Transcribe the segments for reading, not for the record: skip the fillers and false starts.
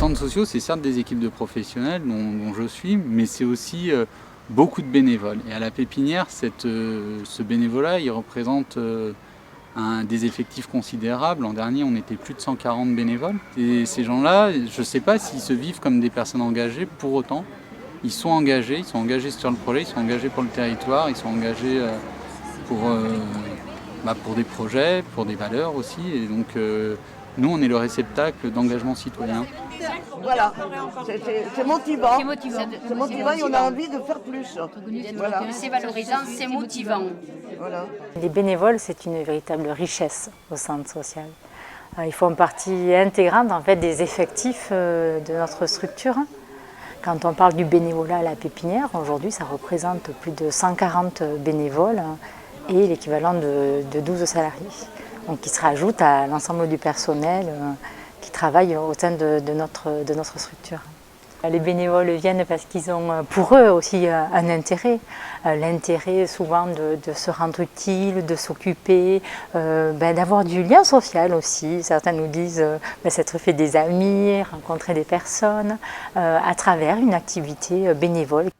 centres sociaux, c'est certes des équipes de professionnels dont je suis, mais c'est aussi beaucoup de bénévoles. Et à la Pépinière, ce bénévolat, il représente des effectifs considérables. L'an dernier, on était plus de 140 bénévoles. Et ces gens-là, je ne sais pas s'ils se vivent comme des personnes engagées pour autant. Ils sont engagés sur le projet, ils sont engagés pour le territoire, ils sont engagés pour des projets, pour des valeurs aussi. Et donc, nous, on est le réceptacle d'engagement citoyen. Voilà, c'est motivant. C'est motivant et on a envie de faire plus. Voilà. C'est valorisant, c'est motivant. Voilà. Les bénévoles, c'est une véritable richesse au centre social. Ils font partie intégrante en fait, des effectifs de notre structure. Quand on parle du bénévolat à la Pépinière, aujourd'hui, ça représente plus de 140 bénévoles et l'équivalent de 12 salariés. Donc, qui se rajoutent à l'ensemble du personnel qui travaille au sein de notre structure. Les bénévoles viennent parce qu'ils ont pour eux aussi un intérêt. L'intérêt souvent de se rendre utile, de s'occuper, d'avoir du lien social aussi. Certains nous disent s'être fait des amis, rencontrer des personnes à travers une activité bénévole.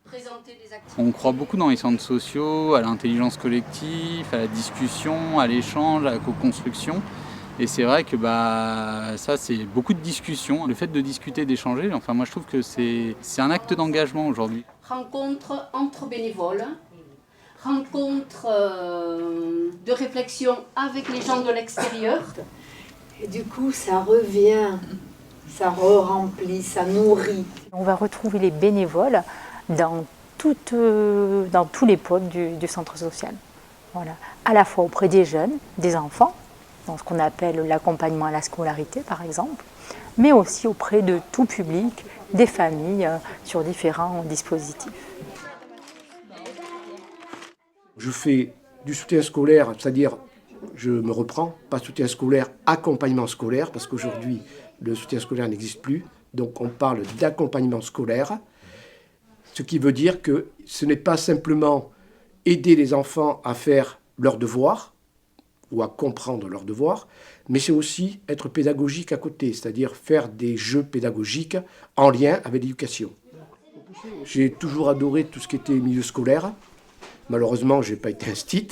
On croit beaucoup dans les centres sociaux, à l'intelligence collective, à la discussion, à l'échange, à la co-construction. Et c'est vrai que ça, c'est beaucoup de discussions. Le fait de discuter, d'échanger, moi je trouve que c'est un acte d'engagement aujourd'hui. Rencontre entre bénévoles, rencontre de réflexion avec les gens de l'extérieur. Et du coup, ça revient, ça re-remplit, ça nourrit. On va retrouver les bénévoles dans tous les pôles du centre social. Voilà. À la fois auprès des jeunes, des enfants, dans ce qu'on appelle l'accompagnement à la scolarité par exemple, mais aussi auprès de tout public, des familles, sur différents dispositifs. Je fais du soutien scolaire, c'est-à-dire, je me reprends, pas soutien scolaire, accompagnement scolaire, parce qu'aujourd'hui, le soutien scolaire n'existe plus, donc on parle d'accompagnement scolaire, ce qui veut dire que ce n'est pas simplement aider les enfants à faire leurs devoirs, ou à comprendre leurs devoirs, mais c'est aussi être pédagogique à côté, c'est-à-dire faire des jeux pédagogiques en lien avec l'éducation. J'ai toujours adoré tout ce qui était milieu scolaire. Malheureusement, je n'ai pas été instit.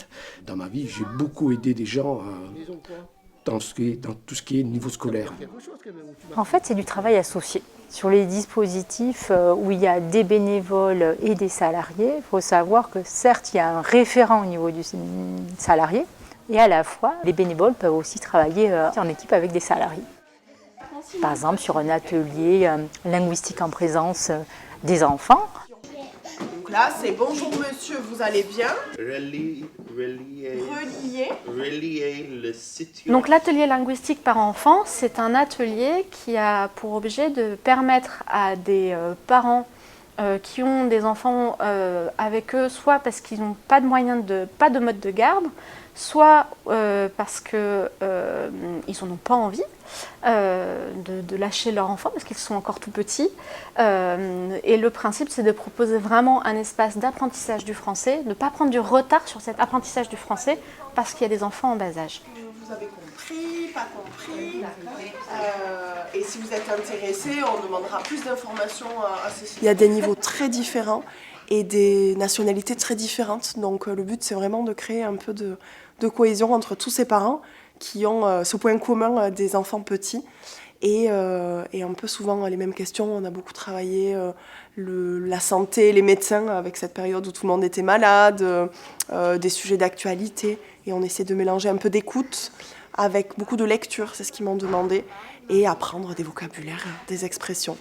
Dans ma vie, j'ai beaucoup aidé des gens dans tout ce qui est niveau scolaire. En fait, c'est du travail associé. Sur les dispositifs où il y a des bénévoles et des salariés, il faut savoir que certes, il y a un référent au niveau du salarié, et à la fois, les bénévoles peuvent aussi travailler en équipe avec des salariés. Par exemple, sur un atelier linguistique en présence des enfants. Donc là, c'est bonjour monsieur, vous allez bien? Relier le situation. Donc l'atelier linguistique par enfant, c'est un atelier qui a pour objet de permettre à des parents qui ont des enfants avec eux, soit parce qu'ils n'ont pas de moyens, pas de mode de garde, soit parce qu'ils n'en ont pas envie de lâcher leur enfant parce qu'ils sont encore tout petits. Et le principe, c'est de proposer vraiment un espace d'apprentissage du français, de ne pas prendre du retard sur cet apprentissage du français parce qu'il y a des enfants en bas âge. Vous avez compris, pas compris. Et si vous êtes intéressé, on demandera plus d'informations à Cécile. Il y a des niveaux très différents et des nationalités très différentes. Donc le but, c'est vraiment de créer un peu de cohésion entre tous ces parents qui ont ce point commun des enfants petits et un peu souvent les mêmes questions. On a beaucoup travaillé la santé, les médecins avec cette période où tout le monde était malade, des sujets d'actualité, et on essaie de mélanger un peu d'écoute avec beaucoup de lecture, c'est ce qu'ils m'ont demandé, et apprendre des vocabulaires, des expressions.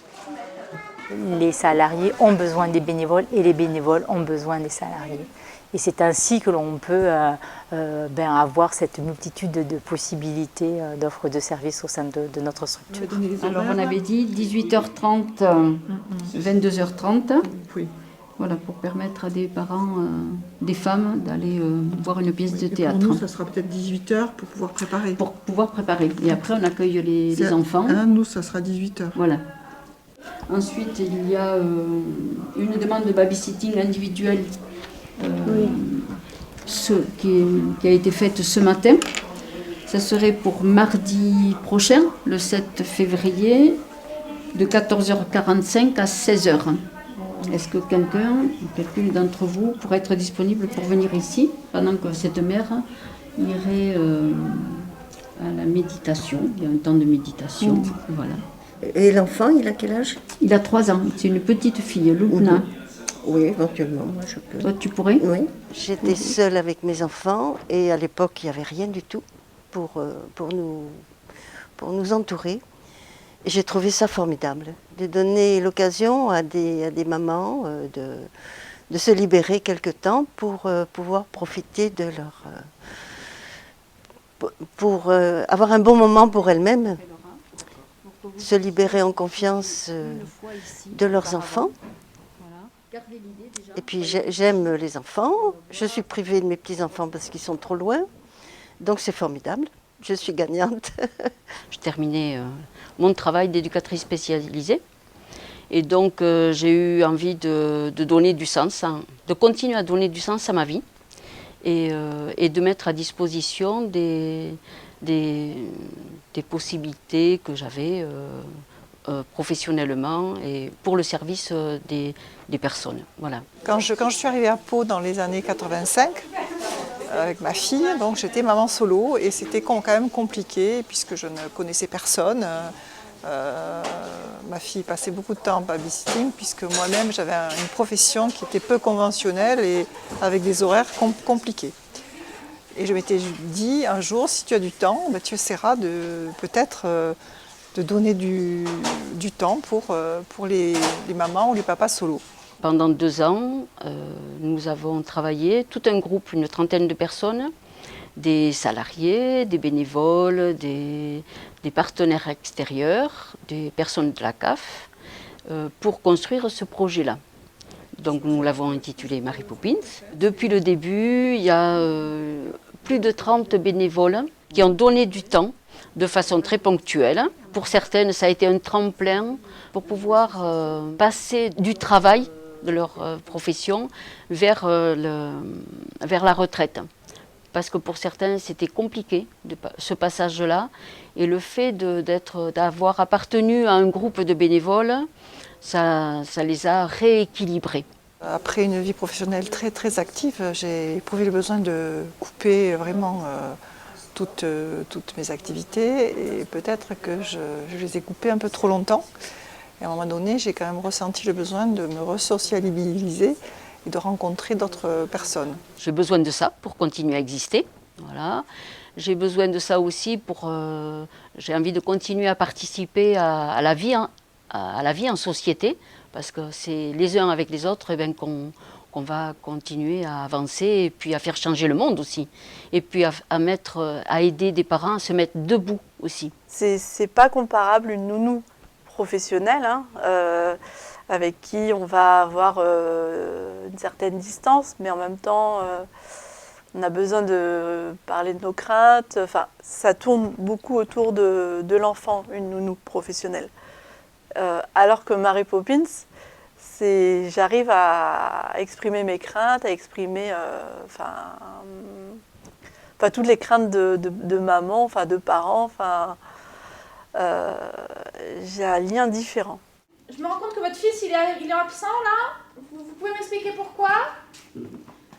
Les salariés ont besoin des bénévoles et les bénévoles ont besoin des salariés. Et c'est ainsi que l'on peut avoir cette multitude de possibilités d'offres de services au sein de notre structure. Alors on avait dit 18h30, 22h30. Oui. Voilà, pour permettre à des parents, des femmes, d'aller voir une pièce de théâtre. Pour nous, ça sera peut-être 18h pour pouvoir préparer. Pour pouvoir préparer. Et après, on accueille les enfants. Nous, ça sera 18h. Voilà. Ensuite, il y a une demande de babysitting individuel qui a été faite ce matin. Ça serait pour mardi prochain, le 7 février, de 14h45 à 16h. Est-ce que quelqu'une d'entre vous pourrait être disponible pour venir ici pendant que cette mère irait à la méditation? Il y a un temps de méditation, voilà. Et l'enfant, il a quel âge? Il a 3 ans, c'est une petite fille, Lupna. Oui, éventuellement, moi je peux. Toi, tu pourrais? Oui. J'étais seule avec mes enfants et à l'époque, il n'y avait rien du tout pour nous entourer. Et j'ai trouvé ça formidable, de donner l'occasion à des mamans de se libérer quelque temps pour pouvoir profiter de leur... pour avoir un bon moment pour elles-mêmes, se libérer en confiance de leurs enfants. Et puis j'aime les enfants, je suis privée de mes petits-enfants parce qu'ils sont trop loin, donc c'est formidable, je suis gagnante. Je terminais mon travail d'éducatrice spécialisée et donc j'ai eu envie de donner du sens, de continuer à donner du sens à ma vie et de mettre à disposition des possibilités que j'avais professionnellement et pour le service des personnes. Voilà. Quand je suis arrivée à Pau dans les années 85, avec ma fille, donc j'étais maman solo et c'était quand même compliqué puisque je ne connaissais personne. Ma fille passait beaucoup de temps en babysitting puisque moi-même j'avais une profession qui était peu conventionnelle et avec des horaires compliqués. Et je m'étais dit un jour, si tu as du temps, ben, tu essaieras de peut-être de donner du temps pour les mamans ou les papas solos. Pendant 2 ans, nous avons travaillé, tout un groupe, une 30aine de personnes, des salariés, des bénévoles, des partenaires extérieurs, des personnes de la CAF, pour construire ce projet-là. Donc nous l'avons intitulé Mary Poppins. Depuis le début, il y a plus de 30 bénévoles qui ont donné du temps de façon très ponctuelle. Pour certaines, ça a été un tremplin pour pouvoir passer du travail de leur profession vers la retraite. Parce que pour certains, c'était compliqué, ce passage-là. Et le fait d'avoir appartenu à un groupe de bénévoles, ça les a rééquilibrés. Après une vie professionnelle très très active, j'ai éprouvé le besoin de couper vraiment toutes mes activités et peut-être que je les ai coupées un peu trop longtemps. Et à un moment donné, j'ai quand même ressenti le besoin de me resocialiser et de rencontrer d'autres personnes. J'ai besoin de ça pour continuer à exister. Voilà. J'ai besoin de ça aussi j'ai envie de continuer à participer à la vie en société, parce que c'est les uns avec les autres qu'on va continuer à avancer et puis à faire changer le monde aussi. Et puis à aider des parents à se mettre debout aussi. C'est pas comparable une nounou professionnelle, avec qui on va avoir une certaine distance, mais en même temps, on a besoin de parler de nos craintes. Enfin, ça tourne beaucoup autour de l'enfant, une nounou professionnelle. Alors que Mary Poppins, j'arrive à exprimer mes craintes, à exprimer toutes les craintes de maman, de parents. J'ai un lien différent. Je me rends compte que votre fils, il est absent là. Vous pouvez m'expliquer pourquoi?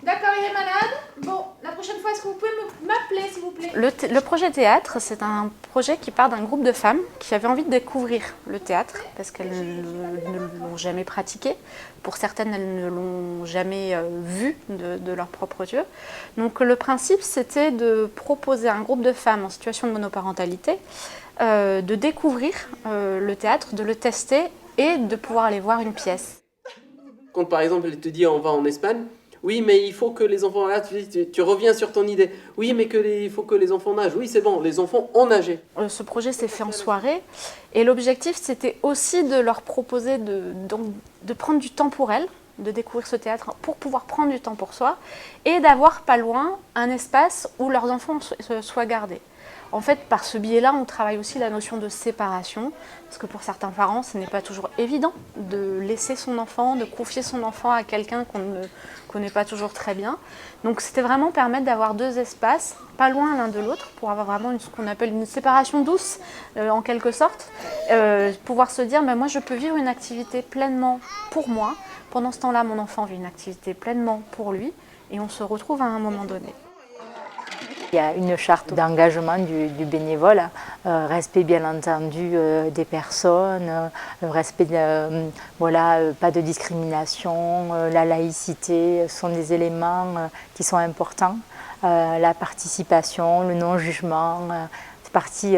D'accord, il est malade. Bon, la prochaine fois, est-ce que vous pouvez m'appeler, s'il vous plaît? Le projet théâtre, c'est un projet qui part d'un groupe de femmes qui avaient envie de découvrir le théâtre parce qu'elles ne l'ont jamais pratiqué. Pour certaines, elles ne l'ont jamais vu de leur propre yeux. Donc le principe, c'était de proposer à un groupe de femmes en situation de monoparentalité de découvrir le théâtre, de le tester et de pouvoir aller voir une pièce. Quand par exemple, elle te dit on va en Espagne, oui, mais il faut que les enfants... Là, tu reviens sur ton idée. Oui, mais il faut que les enfants nagent. Oui, c'est bon, les enfants ont nagé. Ce projet s'est fait en soirée. Et l'objectif, c'était aussi de leur proposer de prendre du temps pour elles, de découvrir ce théâtre, pour pouvoir prendre du temps pour soi, et d'avoir pas loin un espace où leurs enfants soient gardés. En fait, par ce biais-là, on travaille aussi la notion de séparation, parce que pour certains parents, ce n'est pas toujours évident de laisser son enfant, de confier son enfant à quelqu'un qu'on ne connaît pas toujours très bien. Donc c'était vraiment permettre d'avoir deux espaces, pas loin l'un de l'autre, pour avoir vraiment ce qu'on appelle une séparation douce, en quelque sorte. Pouvoir se dire, moi je peux vivre une activité pleinement pour moi, pendant ce temps-là mon enfant vit une activité pleinement pour lui, et on se retrouve à un moment donné. Il y a une charte d'engagement du bénévole, respect bien entendu des personnes, respect pas de discrimination, la laïcité sont des éléments qui sont importants, la participation, le non-jugement, c'est partie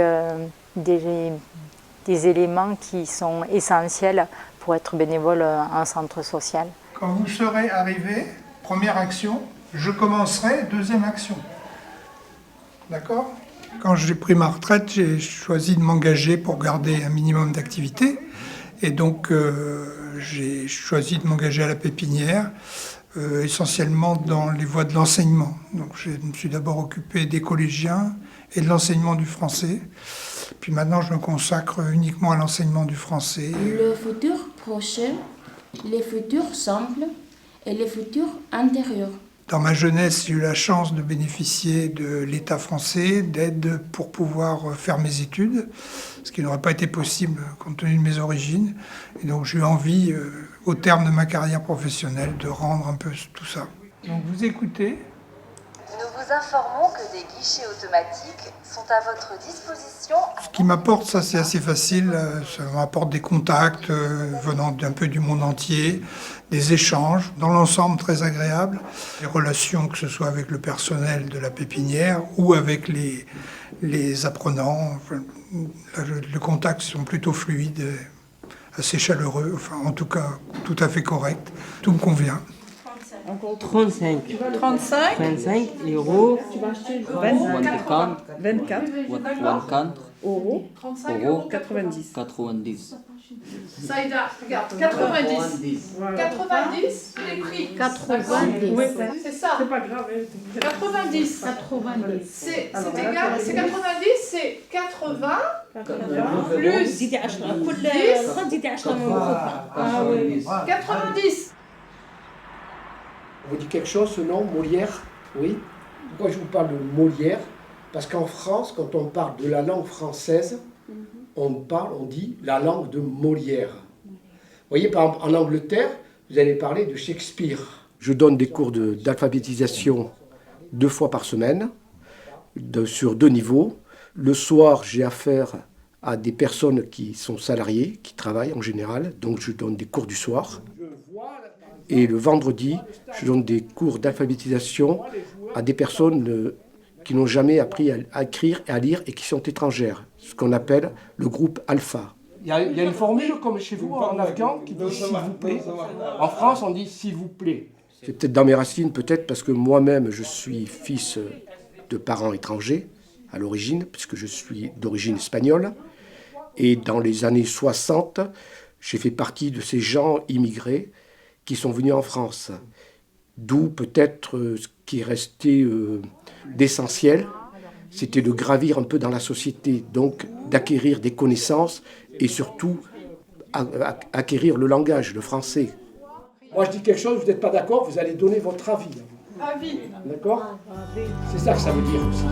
des éléments qui sont essentiels pour être bénévole en centre social. Quand vous serez arrivé, première action, je commencerai, deuxième action. D'accord ? Quand j'ai pris ma retraite, j'ai choisi de m'engager pour garder un minimum d'activité. Et donc, j'ai choisi de m'engager à la pépinière, essentiellement dans les voies de l'enseignement. Donc, je me suis d'abord occupé des collégiens et de l'enseignement du français. Puis maintenant, je me consacre uniquement à l'enseignement du français. Le futur prochain, les futurs simples et les futurs antérieurs. Dans ma jeunesse, j'ai eu la chance de bénéficier de l'État français, d'aide pour pouvoir faire mes études, ce qui n'aurait pas été possible compte tenu de mes origines. Et donc j'ai eu envie, au terme de ma carrière professionnelle, de rendre un peu tout ça. Donc vous écoutez. Nous vous informons que des guichets automatiques sont à votre disposition. Ce qui m'apporte, ça c'est assez facile, ça m'apporte des contacts venant d'un peu du monde entier, des échanges, dans l'ensemble très agréables, des relations que ce soit avec le personnel de la pépinière ou avec les apprenants. Enfin, les contacts sont plutôt fluides, assez chaleureux, enfin en tout cas tout à fait corrects, tout me convient. 35 euros, 24 euros, 90. Saïda, regarde, 90. 90, les prix. 90. C'est ça. C'est pas grave. 90. C'est égal, c'est 90, c'est 80 plus 10. 90. On vous dit quelque chose, ce nom, Molière? Oui. Pourquoi je vous parle de Molière? Parce qu'en France, quand on parle de la langue française, on dit la langue de Molière. Vous voyez, par exemple, en Angleterre, vous allez parler de Shakespeare. Je donne des cours d'alphabétisation 2 fois par semaine, sur 2 niveaux. Le soir, j'ai affaire à des personnes qui sont salariées, qui travaillent en général, donc je donne des cours du soir. Et le vendredi, je donne des cours d'alphabétisation à des personnes qui n'ont jamais appris à écrire et à lire et qui sont étrangères, ce qu'on appelle le groupe alpha. Il y a une formule comme chez vous en afghan qui dit « s'il vous plaît ». En France, on dit « s'il vous plaît ». C'est peut-être dans mes racines, peut-être parce que moi-même, je suis fils de parents étrangers à l'origine, puisque je suis d'origine espagnole. Et dans les années 60, j'ai fait partie de ces gens immigrés qui sont venus en France. D'où peut-être ce qui est resté d'essentiel, c'était de gravir un peu dans la société, donc d'acquérir des connaissances et surtout acquérir le langage, le français. Moi je dis quelque chose, vous n'êtes pas d'accord, vous allez donner votre avis. Avis. D'accord? C'est ça que ça veut dire aussi.